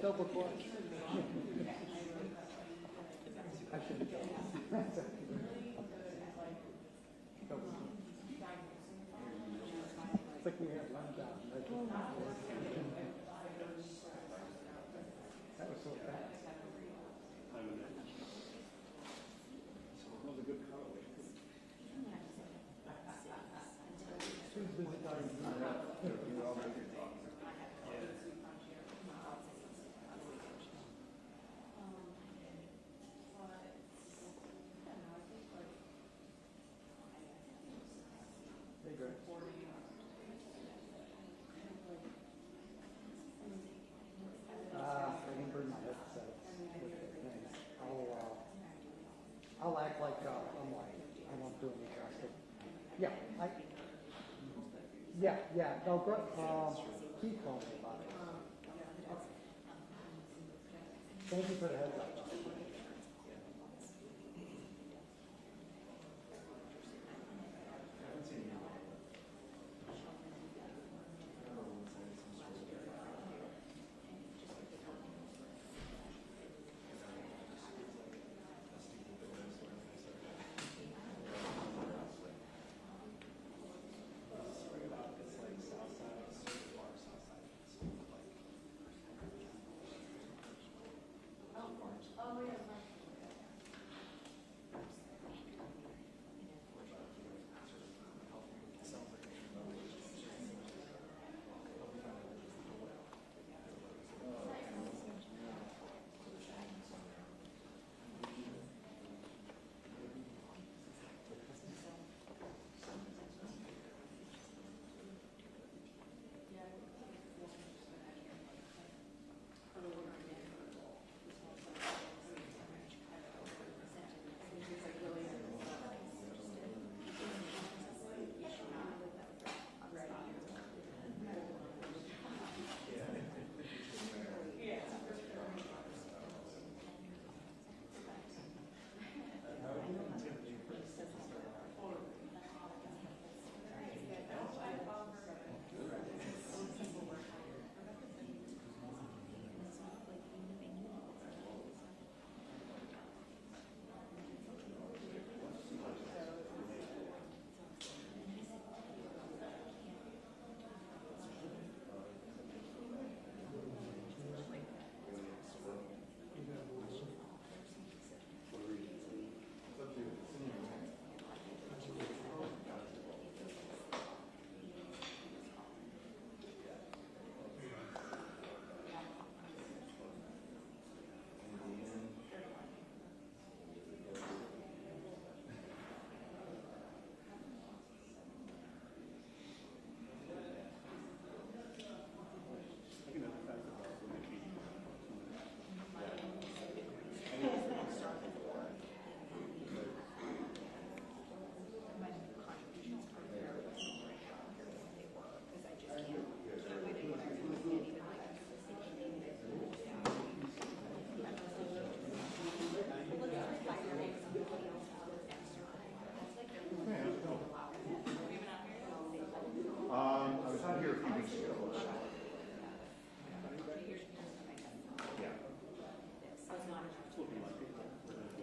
double clutch. I should have done that. It's like we had one down. That was so fast. That was a good car. Hey, Greg. I can bring my headset. I'll act like I'm like I won't do any justice. Yeah, yeah. No, Keith told me about it. Thank you for the heads up.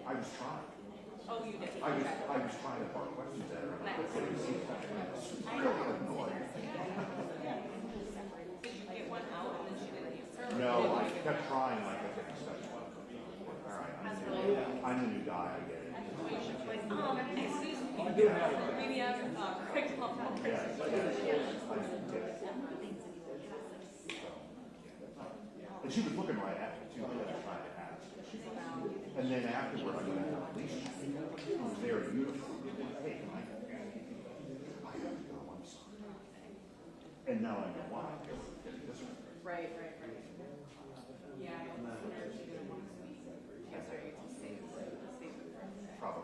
I was trying. Oh, you did? I was trying to park questions at her. And I couldn't see that. Really annoying. Did you get one out and then she didn't answer? No, I kept trying like I kept studying. All right, I'm the new guy, I get it. Excuse me. Maybe I'm correct. And she was looking right at me too, I was trying to ask. And then afterward, I went to the police chief. It was very beautiful. Hey, can I have to go, I'm sorry. And now I know why. This one. Right. Yeah, I don't know. Yes, sir, you can save it. Probably.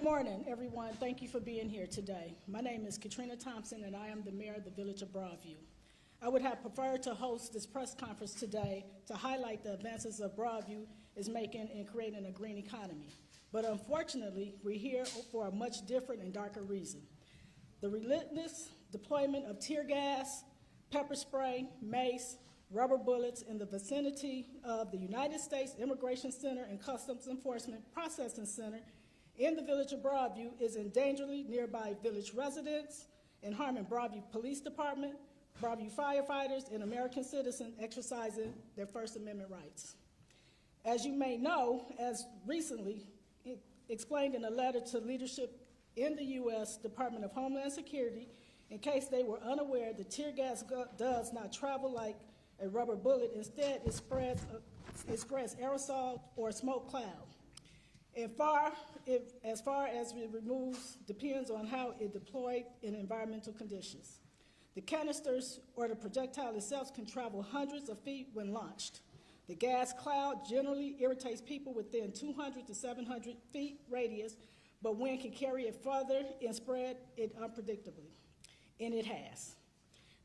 morning, everyone. Thank you for being here today. My name is Katrina Thompson, and I am the mayor of the Village of Broadview. I would have preferred to host this press conference today to highlight the advances of Broadview is making in creating a green economy. But unfortunately, we're here for a much different and darker reason. The relentless deployment of tear gas, pepper spray, mace, rubber bullets in the vicinity of the United States Immigration Center and Customs Enforcement Processing Center in the Village of Broadview is endangering nearby village residents and harming Broadview Police Department, Broadview firefighters, and American citizens exercising their First Amendment rights. As you may know, as recently explained in a letter to leadership in the U.S. Department of Homeland Security, in case they were unaware, the tear gas does not travel like a rubber bullet. Instead, it spreads aerosol or smoke cloud. As far as it removes depends on how it deployed in environmental conditions. The canisters or the projectile itself can travel hundreds of feet when launched. The gas cloud generally irritates people within 200 to 700 feet radius, but wind can carry it further and spread it unpredictably, and it has.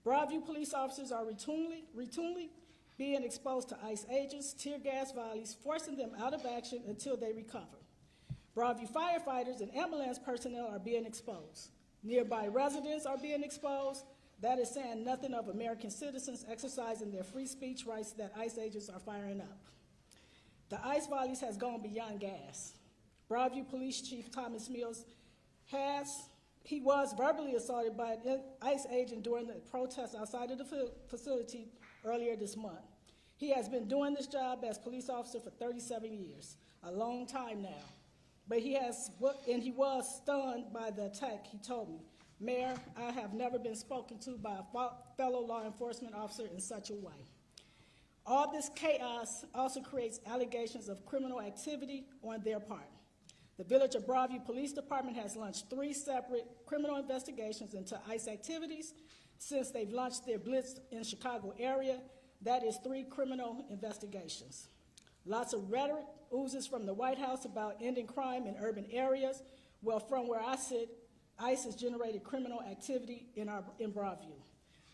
Broadview police officers are routinely being exposed to ICE agents, tear gas volleys, forcing them out of action until they recover. Broadview firefighters and ambulance personnel are being exposed. Nearby residents are being exposed. That is saying nothing of American citizens exercising their free speech rights that ICE agents are firing up. The ICE volleys has gone beyond gas. Broadview Police Chief Thomas Mills was verbally assaulted by an ICE agent during the protest outside of the facility earlier this month. He has been doing this job as police officer for 37 years, a long time now. But he was stunned by the attack, he told me. Mayor, I have never been spoken to by a fellow law enforcement officer in such a way. All this chaos also creates allegations of criminal activity on their part. The Village of Broadview Police Department has launched 3 separate criminal investigations into ICE activities since they've launched their blitz in Chicago area. That is 3 criminal investigations. Lots of rhetoric oozes from the White House about ending crime in urban areas. Well, from where I sit, ICE has generated criminal activity in Broadview.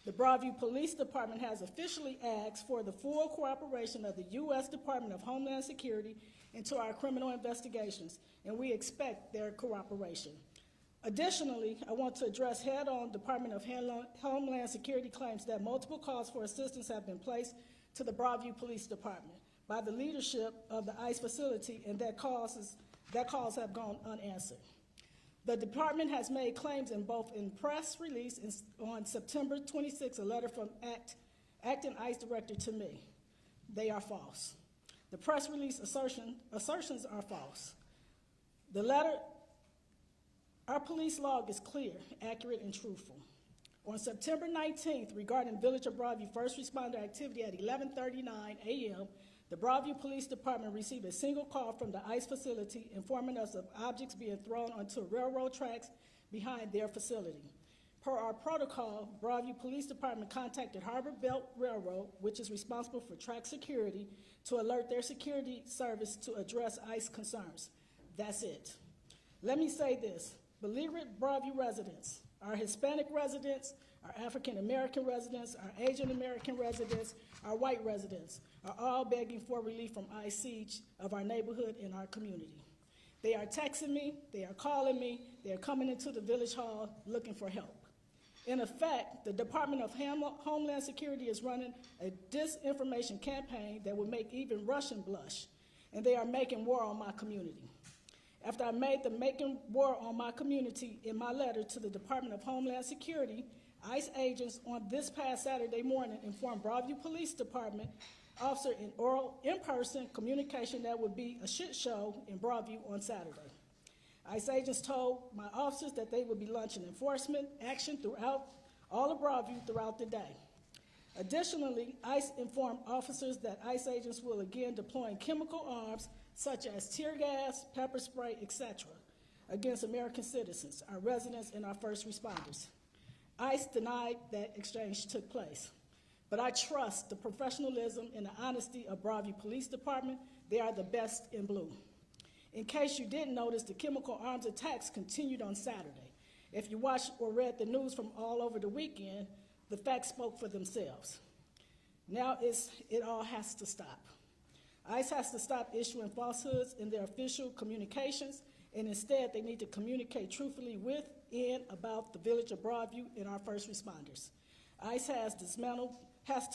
The Broadview Police Department has officially asked for the full cooperation of the U.S. Department of Homeland Security into our criminal investigations, and we expect their cooperation. Additionally, I want to address head-on Department of Homeland Security claims that multiple calls for assistance have been placed to the Broadview Police Department by the leadership of the ICE facility, and that calls have gone unanswered. The department has made claims in press release on September 26, a letter from acting ICE director to me. They are false. The press release assertions are false. The letter, our police log is clear, accurate, and truthful. On September 19th, regarding Village of Broadview first responder activity at 11:39 a.m., the Broadview Police Department received a single call from the ICE facility informing us of objects being thrown onto railroad tracks behind their facility. Per our protocol, Broadview Police Department contacted Harbor Belt Railroad, which is responsible for track security, to alert their security service to address ICE concerns. That's it. Let me say this. Beleaguered Broadview residents, our Hispanic residents, our African American residents, our Asian American residents, our white residents are all begging for relief from ICE siege of our neighborhood and our community. They are texting me, they are calling me, they are coming into the Village Hall looking for help. In effect, the Department of Homeland Security is running a disinformation campaign that will make even Russian blush, and they are making war on my community. After I made the making war on my community in my letter to the Department of Homeland Security, ICE agents on this past Saturday morning informed Broadview Police Department officer in oral, in-person communication that would be a shit show in Broadview on Saturday. ICE agents told my officers that they would be launching enforcement action throughout all of Broadview throughout the day. Additionally, ICE informed officers that ICE agents will again deploying chemical arms such as tear gas, pepper spray, etc., against American citizens, our residents, and our first responders. ICE denied that exchange took place. But I trust the professionalism and the honesty of Broadview Police Department. They are the best in blue. In case you didn't notice, the chemical arms attacks continued on Saturday. If you watched or read the news from all over the weekend, the facts spoke for themselves. Now it all has to stop. ICE has to stop issuing falsehoods in their official communications, and instead they need to communicate truthfully with and about the village of Broadview and our first responders. ICE has to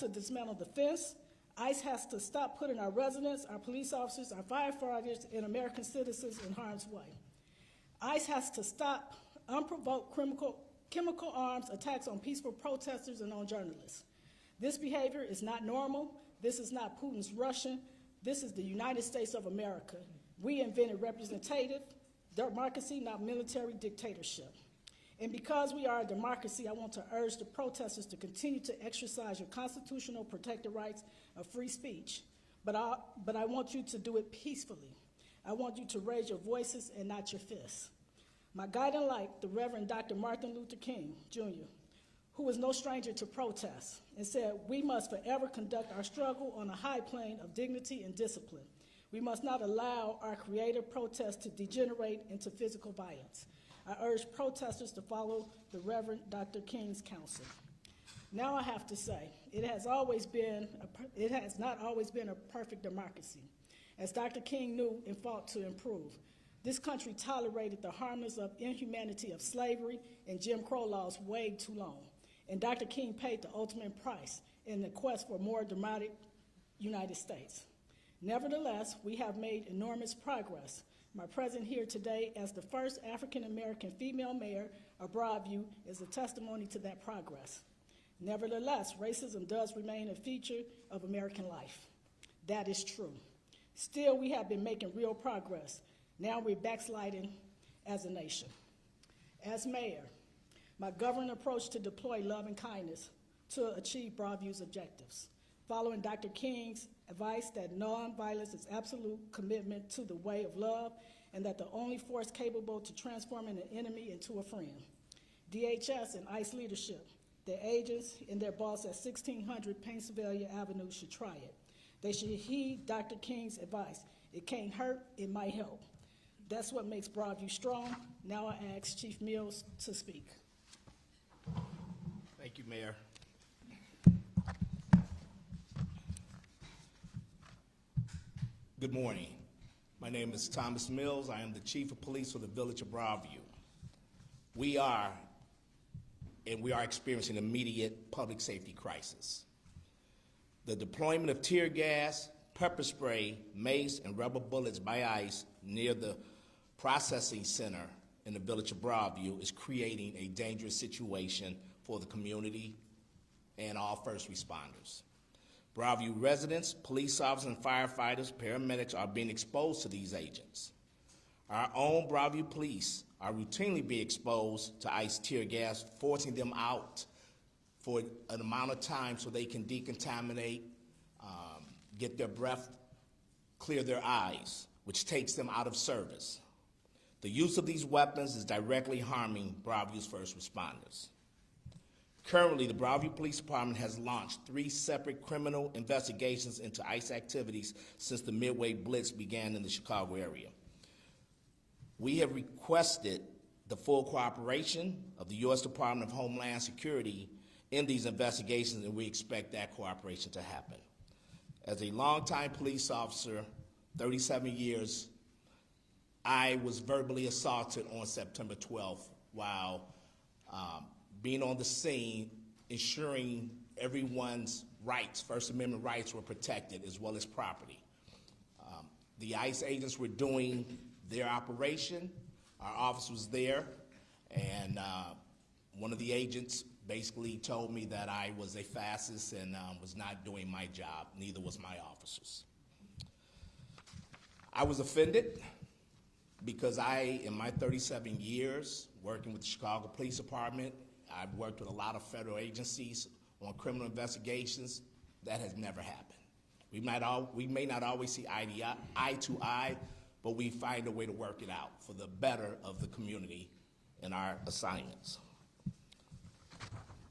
dismantle the fence. ICE has to stop putting our residents, our police officers, our firefighters, and American citizens in harm's way. ICE has to stop unprovoked chemical arms attacks on peaceful protesters and on journalists. This behavior is not normal. This is not Putin's Russia. This is the United States of America. We invented representative democracy, not military dictatorship. And because we are a democracy, I want to urge the protesters to continue to exercise your constitutional protected rights of free speech. But I want you to do it peacefully. I want you to raise your voices and not your fists. My guiding light, the Reverend Dr. Martin Luther King, Jr., who was no stranger to protest, and said, we must forever conduct our struggle on a high plane of dignity and discipline. We must not allow our creative protest to degenerate into physical violence. I urge protesters to follow the Reverend Dr. King's counsel. Now I have to say, it has not always been a perfect democracy. As Dr. King knew and fought to improve, this country tolerated the harmless inhumanity of slavery and Jim Crow laws way too long. And Dr. King paid the ultimate price in the quest for a more democratic United States. Nevertheless, we have made enormous progress. My presence here today as the first African-American female mayor of Broadview is a testimony to that progress. Nevertheless, racism does remain a feature of American life. That is true. Still, we have been making real progress. Now we're backsliding as a nation. As mayor, my governing approach to deploy love and kindness to achieve Broadview's objectives, following Dr. King's advice that nonviolence is absolute commitment to the way of love and that the only force capable to transforming an enemy into a friend. DHS and ICE leadership, their agents and their boss at 1600 Pennsylvania Avenue should try it. They should heed Dr. King's advice. It can't hurt, it might help. That's what makes Broadview strong. Now I ask Chief Mills to speak. Thank you, Mayor. Good morning. My name is Thomas Mills. I am the Chief of Police for the Village of Broadview. We are experiencing an immediate public safety crisis. The deployment of tear gas, pepper spray, mace, and rubber bullets by ICE near the processing center in the Village of Broadview is creating a dangerous situation for the community and all first responders. Broadview residents, police officers, and firefighters, paramedics are being exposed to these agents. Our own Broadview police are routinely being exposed to ICE tear gas, forcing them out for an amount of time so they can decontaminate, get their breath, clear their eyes, which takes them out of service. The use of these weapons is directly harming Broadview's first responders. Currently, the Broadview Police Department has launched 3 separate criminal investigations into ICE activities since the Midway Blitz began in the Chicago area. We have requested the full cooperation of the U.S. Department of Homeland Security in these investigations, and we expect that cooperation to happen. As a longtime police officer, 37 years, I was verbally assaulted on September 12th while being on the scene, ensuring everyone's rights, First Amendment rights, were protected, as well as property. The ICE agents were doing their operation. Our officer was there, and one of the agents basically told me that I was a fascist and was not doing my job. Neither was my officers. I was offended because in my 37 years working with the Chicago Police Department, I've worked with a lot of federal agencies on criminal investigations. That has never happened. We may not always see eye to eye, but we find a way to work it out for the better of the community in our assignments.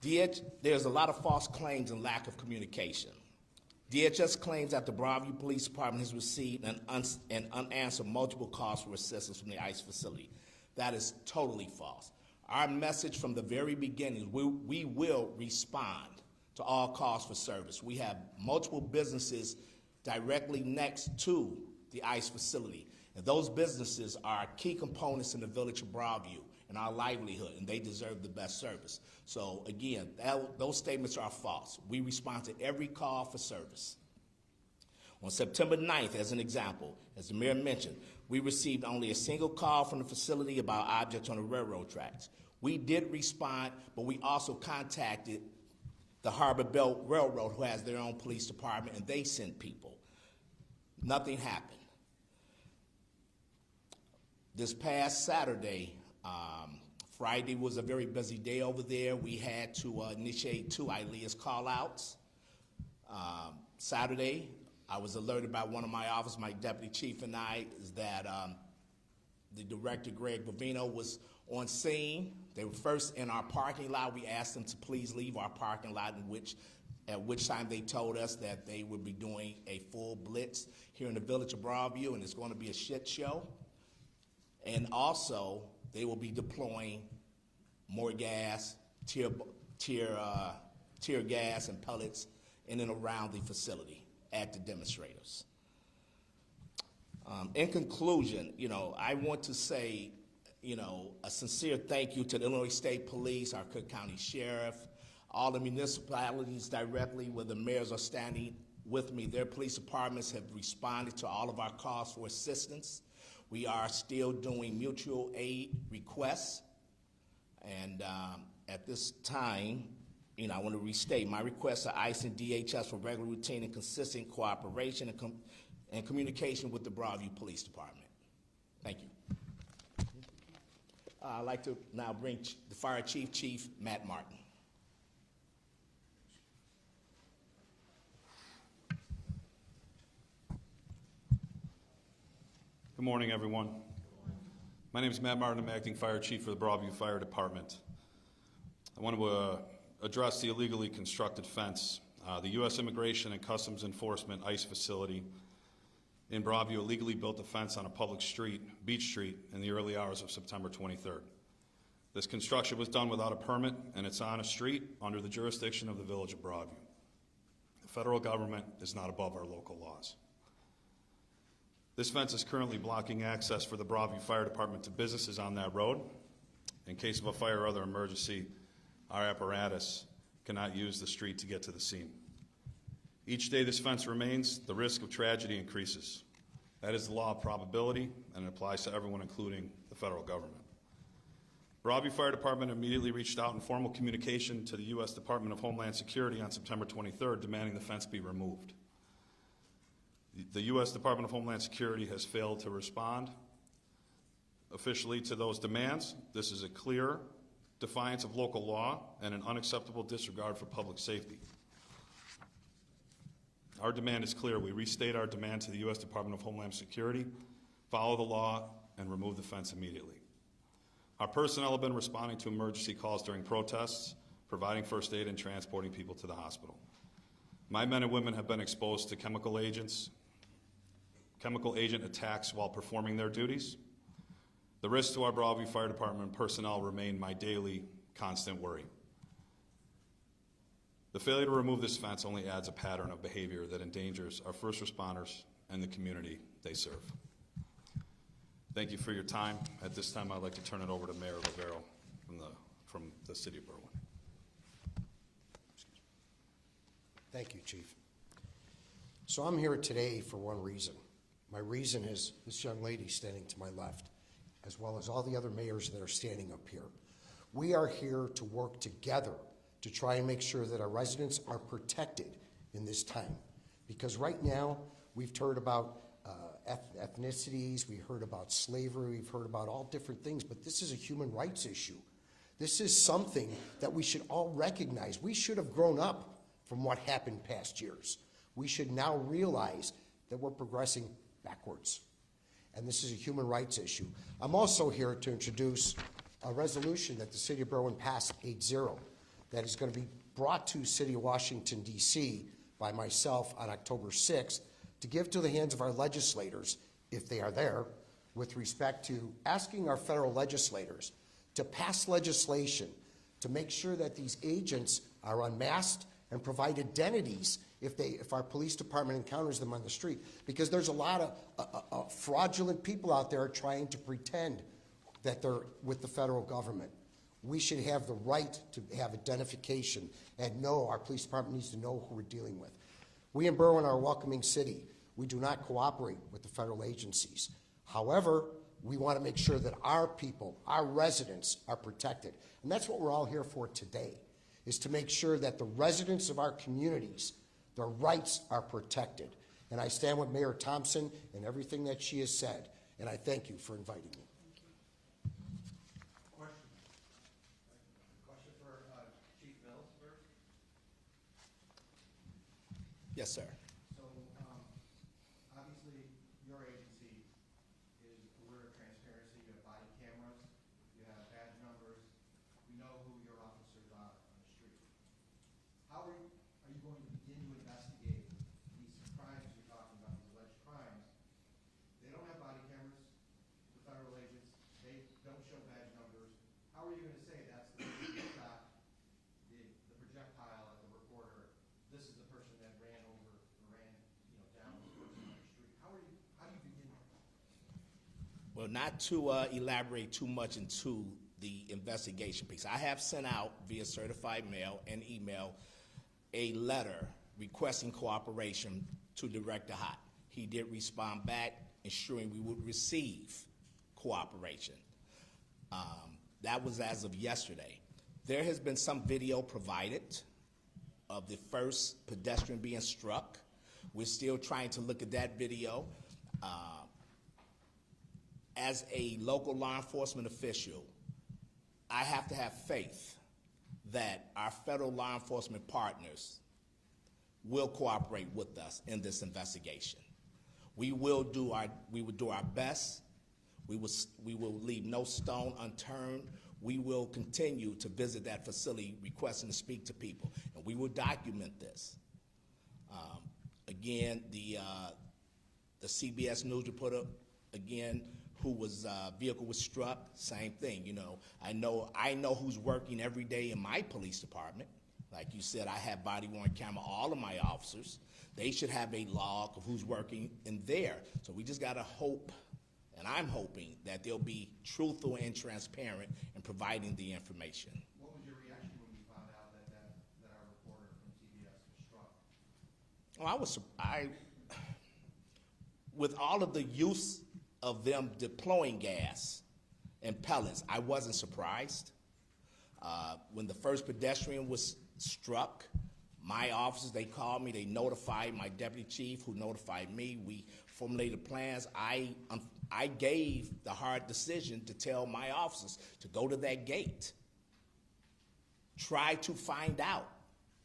There's a lot of false claims and lack of communication. DHS claims that the Broadview Police Department has received an unanswered multiple calls for assistance from the ICE facility. That is totally false. Our message from the very beginning is we will respond to all calls for service. We have multiple businesses directly next to the ICE facility, and those businesses are key components in the village of Broadview and our livelihood, and they deserve the best service. So again, those statements are false. We respond to every call for service. On September 9th, as an example, as the mayor mentioned, we received only a single call from the facility about objects on the railroad tracks. We did respond, but we also contacted the Harbor Belt Railroad, who has their own police department, and they sent people. Nothing happened. This past Saturday, Friday was a very busy day over there. We had to initiate 2 ILEA's call-outs. Saturday, I was alerted by one of my officers, my deputy chief and I, is that the director, Greg Bovino, was on scene. They were first in our parking lot. We asked them to please leave our parking lot, at which time they told us that they would be doing a full blitz here in the village of Broadview, and it's going to be a shit show. And also, they will be deploying more gas, tear gas and pellets in and around the facility at the demonstrators. In conclusion, I want to say, a sincere thank you to the Illinois State Police, our Cook County Sheriff, all the municipalities directly where the mayors are standing with me. Their police departments have responded to all of our calls for assistance. We are still doing mutual aid requests. And at this time, I want to restate my request to ICE and DHS for regular, routine, and consistent cooperation and communication with the Broadview Police Department. Thank you. I'd like to now bring the Fire Chief, Chief Matt Martin. Good morning, everyone. My name is Matt Martin. I'm acting Fire Chief for the Broadview Fire Department. I want to address the illegally constructed fence. The U.S. Immigration and Customs Enforcement ICE facility in Broadview illegally built a fence on a public street, Beach Street, in the early hours of September 23rd. This construction was done without a permit, and it's on a street under the jurisdiction of the village of Broadview. The federal government is not above our local laws. This fence is currently blocking access for the Broadview Fire Department to businesses on that road. In case of a fire or other emergency, our apparatus cannot use the street to get to the scene. Each day this fence remains, the risk of tragedy increases. That is the law of probability, and it applies to everyone, including the federal government. Broadview Fire Department immediately reached out in formal communication to the U.S. Department of Homeland Security on September 23rd, demanding the fence be removed. The U.S. Department of Homeland Security has failed to respond officially to those demands. This is a clear defiance of local law and an unacceptable disregard for public safety. Our demand is clear. We restate our demand to the U.S. Department of Homeland Security, follow the law, and remove the fence immediately. Our personnel have been responding to emergency calls during protests, providing first aid, and transporting people to the hospital. My men and women have been exposed to chemical agent attacks while performing their duties. The risks to our Broadview Fire Department personnel remain my daily, constant worry. The failure to remove this fence only adds a pattern of behavior that endangers our first responders and the community they serve. Thank you for your time. At this time, I'd like to turn it over to Mayor Rivero from the City of Berwyn. Thank you, Chief. So I'm here today for one reason. My reason is this young lady standing to my left, as well as all the other mayors that are standing up here. We are here to work together to try and make sure that our residents are protected in this time. Because right now, we've heard about ethnicities, we heard about slavery, we've heard about all different things, but this is a human rights issue. This is something that we should all recognize. We should have grown up from what happened past years. We should now realize that we're progressing backwards. And this is a human rights issue. I'm also here to introduce a resolution that the City of Berwyn passed 8-0 that is going to be brought to City of Washington, D.C. by myself on October 6th to give to the hands of our legislators, if they are there, with respect to asking our federal legislators to pass legislation to make sure that these agents are unmasked and provide identities if our police department encounters them on the street. Because there's a lot of fraudulent people out there trying to pretend that they're with the federal government. We should have the right to have identification and know, our police department needs to know who we're dealing with. We in Berwyn are a welcoming city. We do not cooperate with the federal agencies. However, we want to make sure that our people, our residents, are protected. And that's what we're all here for today, is to make sure that the residents of our communities, their rights are protected. And I stand with Mayor Thompson and everything that she has said, and I thank you for inviting me. Question for Chief Mills first. Yes, sir. So, obviously, your agency is aware of transparency. You have body cameras, you have badge numbers. We know who your officers are on the street. How are you going to begin to investigate these crimes you're talking about, these alleged crimes? They don't have body cameras, the federal agents. They don't show badge numbers. How are you going to say that's the person who shot the projectile at the reporter? This is the person that ran down this person on the street. How do you begin that? Well, not to elaborate too much into the investigation piece, I have sent out via certified mail and email a letter requesting cooperation to Director Hott. He did respond back, ensuring we would receive cooperation. That was as of yesterday. There has been some video provided of the first pedestrian being struck. We're still trying to look at that video. As a local law enforcement official, I have to have faith that our federal law enforcement partners will cooperate with us in this investigation. We will do our best. We will leave no stone unturned. We will continue to visit that facility requesting to speak to people, and we will document this. Again, the CBS News reporter, again, who was vehicle was struck, same thing. You know, I know who's working every day in my police department. Like you said, I have body-worn camera, all of my officers. They should have a log of who's working in there. So we just gotta hope, and I'm hoping that they'll be truthful and transparent in providing the information. What was your reaction when you found out that our reporter from CBS was struck? Well, with all of the use of them deploying gas and pellets, I wasn't surprised. When the first pedestrian was struck, my officers, they called me, they notified my deputy chief, who notified me. We formulated plans. I gave the hard decision to tell my officers to go to that gate, try to find out,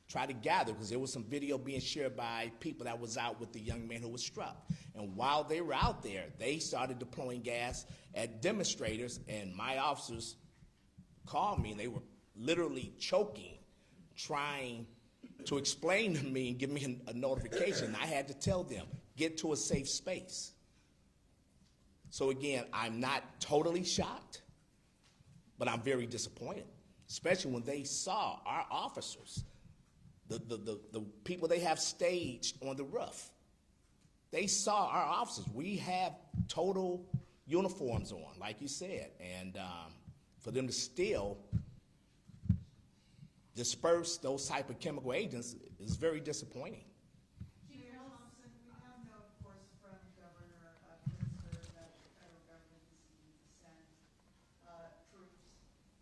try to gather, because there was some video being shared by people that was out with the young man who was struck. And while they were out there, they started deploying gas at demonstrators, and my officers called me, and they were literally choking, trying to explain to me and give me a notification. I had to tell them, get to a safe space. So again, I'm not totally shocked, but I'm very disappointed, especially when they saw our officers, the people they have staged on the roof. They saw our officers. We have total uniforms on, like you said, and for them to still disperse those type of chemical agents is very disappointing. Mayor Thompson, we have known, of course, from Governor Pritzker that the federal government is seeking to send troops.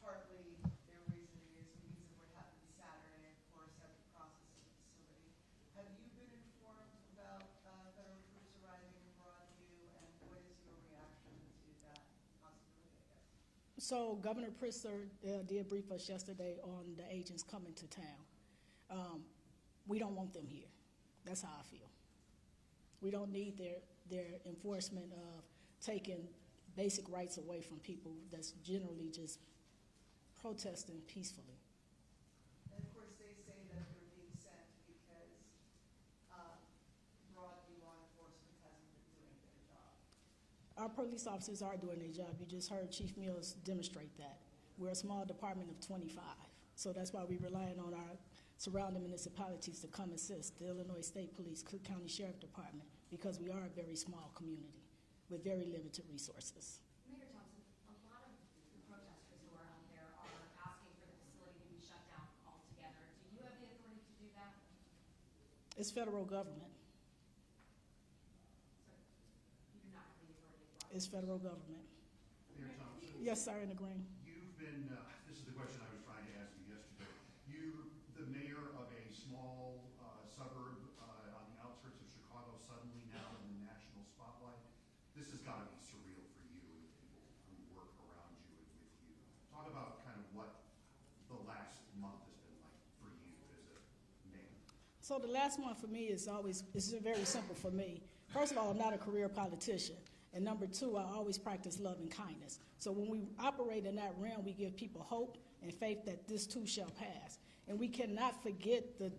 Partly their reasoning is because of what happened Saturday, of course, at the processing facility. Have you been informed about federal troops arriving in Broadview, and what is your reaction to that possibility, I guess? So Governor Pritzker did brief us yesterday on the agents coming to town. We don't want them here. That's how I feel. We don't need their enforcement of taking basic rights away from people that's generally just protesting peacefully. And of course, they say that they're being sent because Our police officers are doing their job. You just heard Chief Mills demonstrate that. We're a small department of 25, so that's why we're relying on our surrounding municipalities to come assist, the Illinois State Police, Cook County Sheriff Department, because we are a very small community with very limited resources. Mayor Thompson, a lot of the protesters who are out there are asking for the facility to be shut down altogether. Do you have the authority to do that? It's federal government. You do not have the authority to block. It's federal government. Mayor Thompson, Yes, sir, in the green. you've been, this is the question I was trying to ask you yesterday. You're the mayor of a small suburb on the outskirts of Chicago, suddenly now in the national spotlight. This has got to be surreal for you and the people who work around you and with you. Talk about kind of what the last month has been like for you as a mayor. So the last one for me is very simple for me. First of all, I'm not a career politician. And number two, I always practice love and kindness. So when we operate in that realm, we give people hope and faith that this too shall pass. And we cannot forget the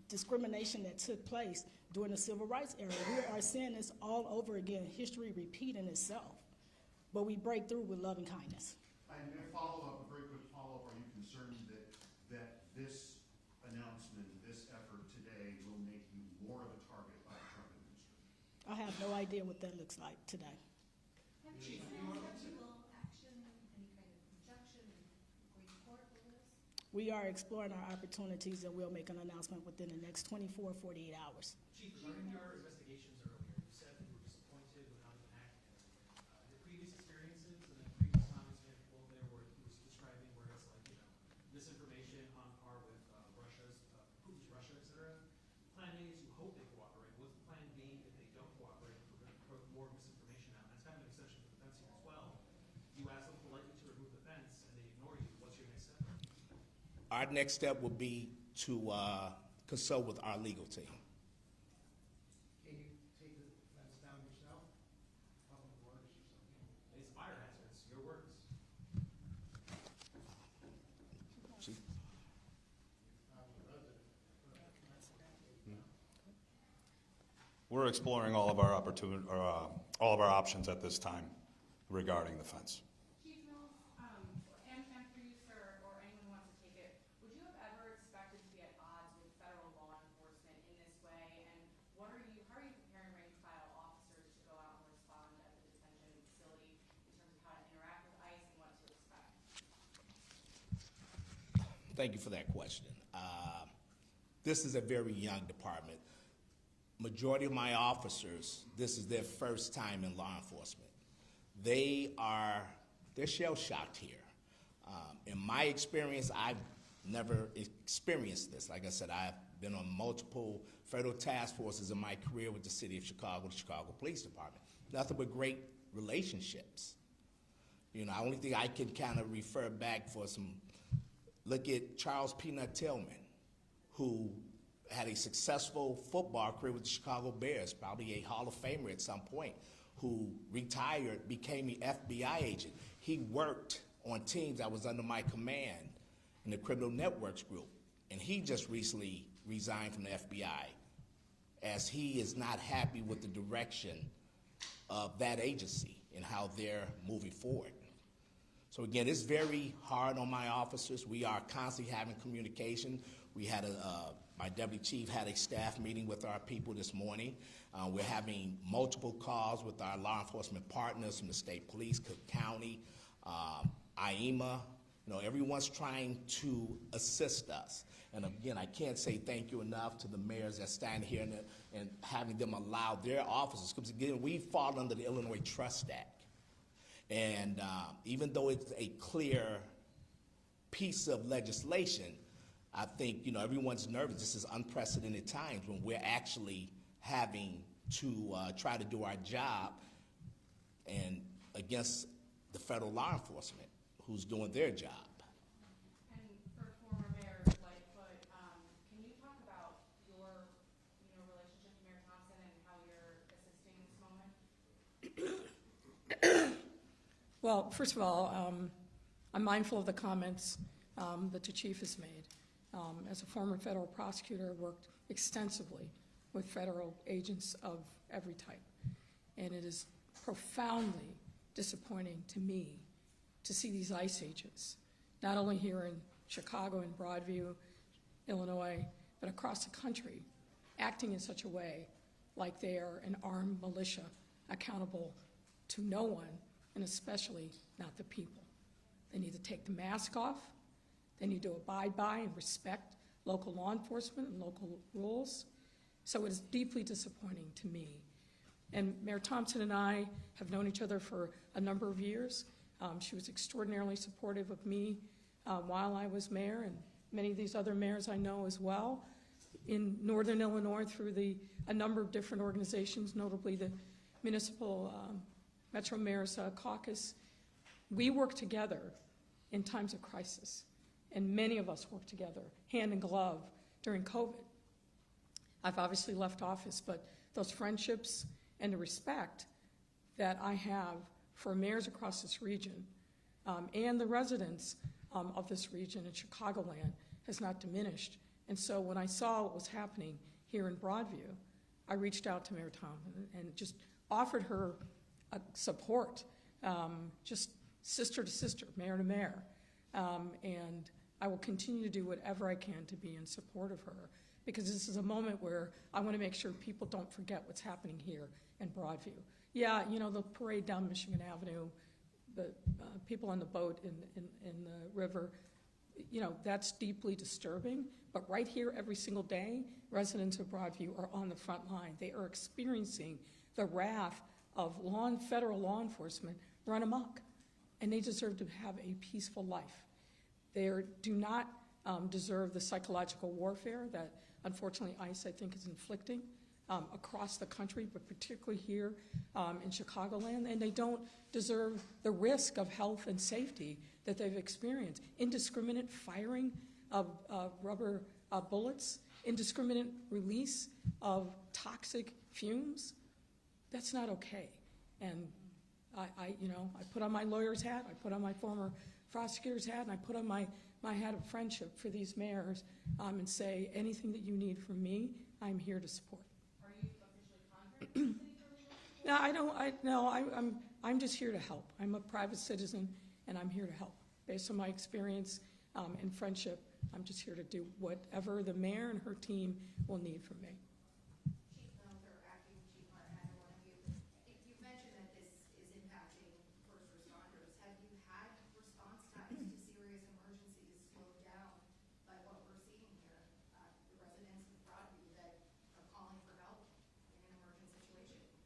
discrimination that took place during the civil rights era. We are seeing this all over again, history repeating itself. But we break through with love and kindness. And a follow-up, a very quick follow-up, are you concerned that this announcement, this effort today will make you more of a target by the Trump administration? I have no idea what that looks like today. Have you announced legal action, any kind of injunction, going to court for this? We are exploring our opportunities, and we'll make an announcement within the next 24, 48 hours. Chief, regarding your investigations earlier, you said that you were disappointed with how you acted. Your previous experiences and then previous comments made over there where he was describing where it's like, misinformation on par with Putin's Russia, et cetera. Plan A is you hope they cooperate. What's plan B if they don't cooperate? If we're going to put more misinformation out. That's kind of an extension to the fence here as well. You ask them politely to remove the fence and they ignore you. What's your next step? Our next step would be to consult with our legal team. Can you take the fence down yourself? Public works or something? It's fire hazards. Your words. Chief? We're exploring all of our all of our options at this time regarding the fence. Chief Mills, and for you, sir, or anyone who wants to take it, would you have ever expected to be at odds with federal law enforcement in this way? And how are you preparing rank and file officers to go out and respond at the detention facility in terms of how to interact with ICE and what to expect? Thank you for that question. This is a very young department. Majority of my officers, this is their first time in law enforcement. They're shell-shocked here. In my experience, I've never experienced this. Like I said, I've been on multiple federal task forces in my career with the city of Chicago, the Chicago Police Department. Nothing but great relationships. Only thing I can kind of refer back for look at Charles Peanut Tillman, who had a successful football career with the Chicago Bears, probably a Hall of Famer at some point, who retired, became an FBI agent. He worked on teams that was under my command in the Criminal Networks Group, and he just recently resigned from the FBI as he is not happy with the direction of that agency and how they're moving forward. So again, it's very hard on my officers. We are constantly having communication. We had my deputy chief had a staff meeting with our people this morning. We're having multiple calls with our law enforcement partners from the state police, Cook County, IEMA. Everyone's trying to assist us. And again, I can't say thank you enough to the mayors that stand here and having them allow their officers, because again, we fall under the Illinois Trust Act. And even though it's a clear piece of legislation, I think, everyone's nervous. This is unprecedented times when we're actually having to try to do our job and against the federal law enforcement who's doing their job. And for former Mayor Lightfoot, can you talk about your relationship with Mayor Thompson and how you're assisting in this moment? Well, first of all, I'm mindful of the comments that the chief has made. As a former federal prosecutor, I worked extensively with federal agents of every type. And it is profoundly disappointing to me to see these ICE agents, not only here in Chicago and Broadview, Illinois, but across the country, acting in such a way like they are an armed militia accountable to no one, and especially not the people. They need to take the mask off. They need to abide by and respect local law enforcement and local rules. So it is deeply disappointing to me. And Mayor Thompson and I have known each other for a number of years. She was extraordinarily supportive of me while I was mayor, and many of these other mayors I know as well. In Northern Illinois through a number of different organizations, notably the Municipal Metro Mayors Caucus, we work together in times of crisis, and many of us work together, hand in glove, during COVID. I've obviously left office, but those friendships and the respect that I have for mayors across this region and the residents of this region in Chicagoland has not diminished. And so when I saw what was happening here in Broadview, I reached out to Mayor Thompson and just offered her support, just sister to sister, mayor to mayor. And I will continue to do whatever I can to be in support of her, because this is a moment where I want to make sure people don't forget what's happening here in Broadview. Yeah, you know, the parade down Michigan Avenue, the people on the boat in the river, you know, that's deeply disturbing. But right here, every single day, residents of Broadview are on the front line. They are experiencing the wrath of federal law enforcement run amok, and they deserve to have a peaceful life. They do not deserve the psychological warfare that, unfortunately, ICE, I think, is inflicting across the country, but particularly here in Chicagoland, and they don't deserve the risk of health and safety that they've experienced. Indiscriminate firing of rubber bullets, indiscriminate release of toxic fumes, that's not okay. And I put on my lawyer's hat, I put on my former prosecutor's hat, and I put on my hat of friendship for these mayors and say, anything that you need from me, I'm here to support. Are you officially contracted? No, I don't. I'm just here to help. I'm a private citizen, and I'm here to help. Based on my experience and friendship, I'm just here to do whatever the mayor and her team will need from me. Chief Mills or Acting Chief Martin, either one of you, you mentioned that this is impacting first responders. Have you had response times to serious emergencies slowed down by what we're seeing here? The residents of Broadview that are calling for help in an emergent situation.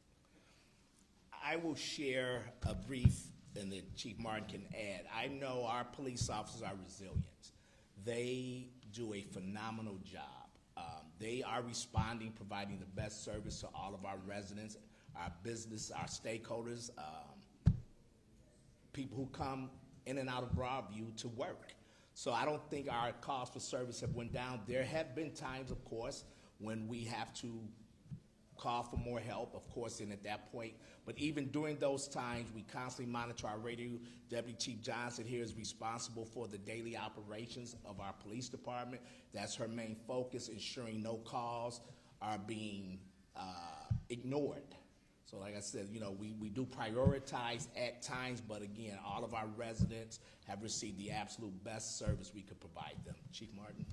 I will share a brief, and then Chief Martin can add. I know our police officers are resilient. They do a phenomenal job. They are responding, providing the best service to all of our residents, our business, our stakeholders, people who come in and out of Broadview to work. So I don't think our calls for service have went down. There have been times, of course, when we have to call for more help, of course, and at that point. But even during those times, we constantly monitor our radio. Deputy Chief Johnson here is responsible for the daily operations of our police department. That's her main focus, ensuring no calls are being ignored. So like I said, you know, we do prioritize at times, but again, all of our residents have received the absolute best service we could provide them. Chief Martin.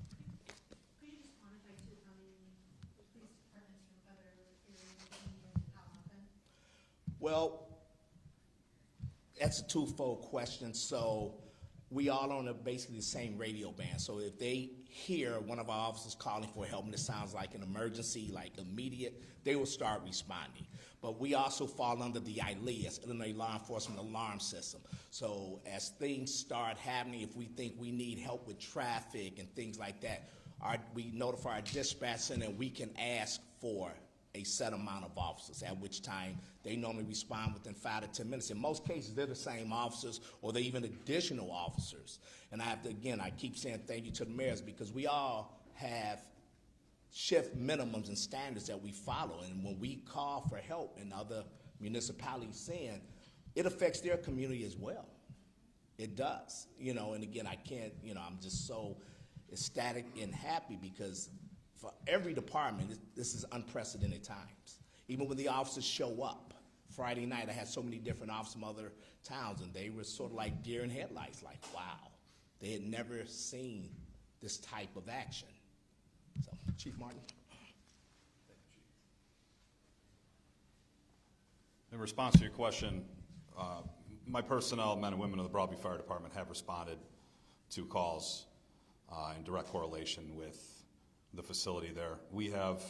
Could you just quantify too how many police departments from other areas are coming in and how often? Well, that's a twofold question. So we all on basically the same radio band. So if they hear one of our officers calling for help and it sounds like an emergency, like immediate, they will start responding. But we also fall under the ILEAS, Illinois Law Enforcement Alarm System. So as things start happening, if we think we need help with traffic and things like that, we notify our dispatch center and we can ask for a set amount of officers, at which time they normally respond within 5 to 10 minutes. In most cases, they're the same officers or they're even additional officers. And I have to, again, I keep saying thank you to the mayors because we all have shift minimums and standards that we follow. And when we call for help in other municipalities saying, it affects their community as well. It does, you know, and again, I can't, you know, I'm just so ecstatic and happy because for every department, this is unprecedented times. Even when the officers show up Friday night, I had so many different officers from other towns, and they were sort of like deer in headlights, like, wow. They had never seen this type of action. So, Chief Martin. In response to your question, my personnel, men and women of the Broadview Fire Department, have responded to calls in direct correlation with the facility there. We have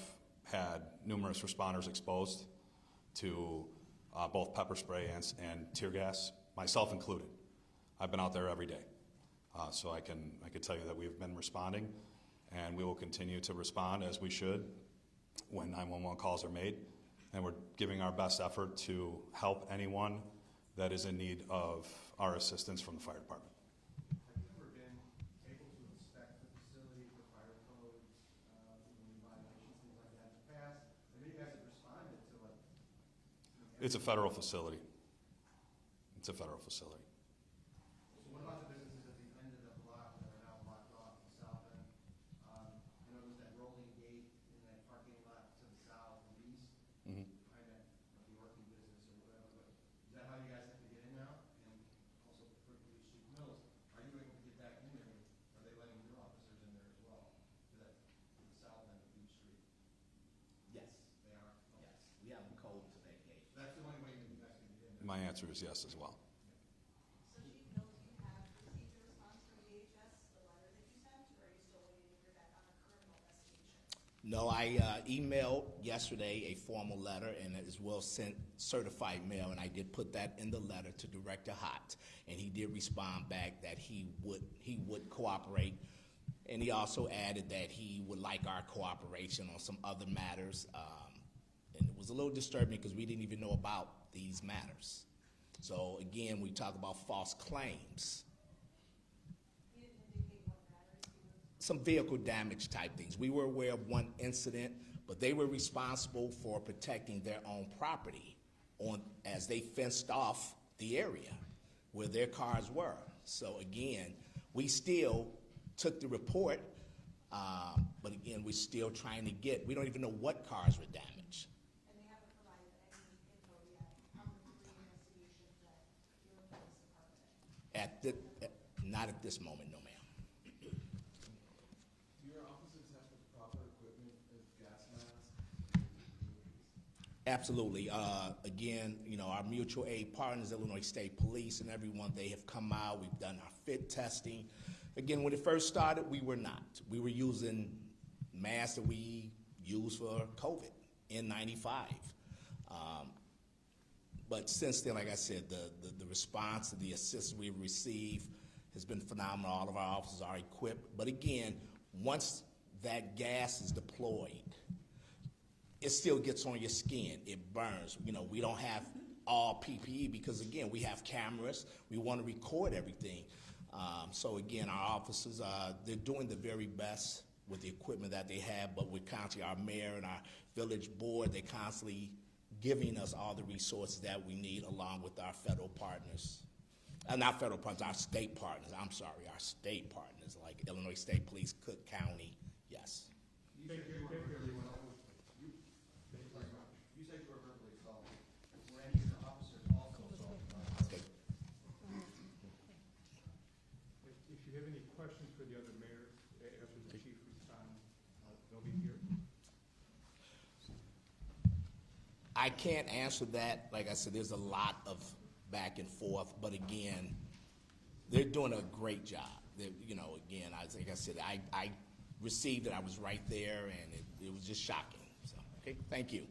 had numerous responders exposed to both pepper spray and tear gas, myself included. I've been out there every day, so I can tell you that we've been responding, and we will continue to respond as we should when 911 calls are made, and we're giving our best effort to help anyone that is in need of our assistance from the fire department. Have you ever been able to inspect the facility for fire codes, violations, things like that in the past? I know you guys have responded to it. It's a federal facility. It's a federal facility. So what about the businesses at the end of the block that are now blocked off the south end? I know there's that rolling gate in that parking lot to the south and east, behind that the working business or whatever. But is that how you guys have to get in now? And also for Police Chief Mills, are you able to get back in there? Are they letting your officers in there as well? To the south end of Beach Street? Yes. They are? Okay. Yes. We have a code to that gate. That's the only way that you guys can get in there? My answer is yes as well. So Chief Mills, you have received a response from DHS, the letter that you sent, or are you still waiting to hear back on a criminal investigation? No, I emailed yesterday a formal letter and as well sent certified mail, and I did put that in the letter to Director Hott, and he did respond back that he would cooperate, and he also added that he would like our cooperation on some other matters, and it was a little disturbing because we didn't even know about these matters. So again, we talk about false claims. He didn't indicate what matters he was. Some vehicle damage type things. We were aware of one incident, but they were responsible for protecting their own property as they fenced off the area where their cars were. So again, we still took the report, but again, we're still trying to we don't even know what cars were damaged. And they haven't provided any info yet on the three investigations that your police department. Not at this moment, no, ma'am. Do your officers have the proper equipment as gas masks? Absolutely. Again, our mutual aid partners, Illinois State Police and everyone, they have come out. We've done our fit testing. Again, when it first started, we were not. We were using masks that we used for COVID, N95. But since then, like I said, the response and the assistance we've received has been phenomenal. All of our officers are equipped. But again, once that gas is deployed, it still gets on your skin. It burns. We don't have all PPE because, again, we have cameras. We want to record everything. So, again, our officers, they're doing the very best with the equipment that they have, but we're constantly, our mayor and our village board, they're constantly giving us all the resources that we need along with our federal partners. Not federal partners, our state partners. I'm sorry, our state partners like Illinois State Police, Cook County, yes. You said you were verbally assaulted. Were any of the officers also assaulted? Okay. If you have any questions for the other mayors after the chief responds, they'll be here. I can't answer that. Like I said, there's a lot of back and forth, but again, they're doing a great job. Again, like I said, I received it. I was right there, and it was just shocking. So, okay, thank you.